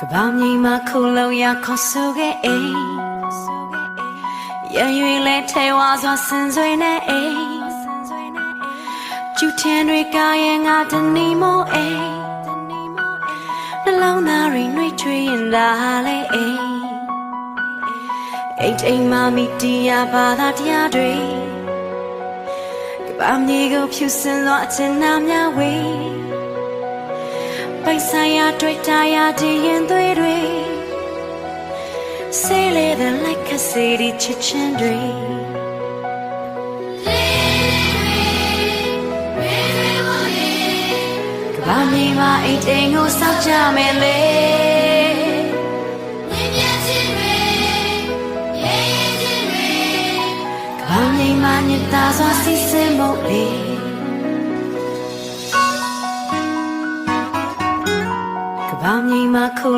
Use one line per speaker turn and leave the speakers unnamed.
ဘာမြေမှာခုလုံးရခေါ်ဆိုခဲ့အိမ်ရရွေလဲထဲဝါစွာဆင်ဆွေနဲ့အိမ်ကျူထင်တွေကရဲ့ငါတနေမို့အိမ်နှလုံးသားတွေနှွေးထွေးရင်ဒါလေအိမ်အိမ်မှာမိတရားဘာသာတရားတွေကဘာမြေကိုဖြူစင်သောအချင်နာများဝေးပိုက်ဆိုင်ရာတွေ့တာရာတည်ရင်သွေးတွေဆေးလေးတဲ့လိုက်ကစီဒီချစ်ချင်းတွေကဘာမြေမှာအိမ်ကိုစောက်ကြမယ်လေဘာမြေမှာညတာစွာစီစင်ဖို့လေဘာမြေမှာခု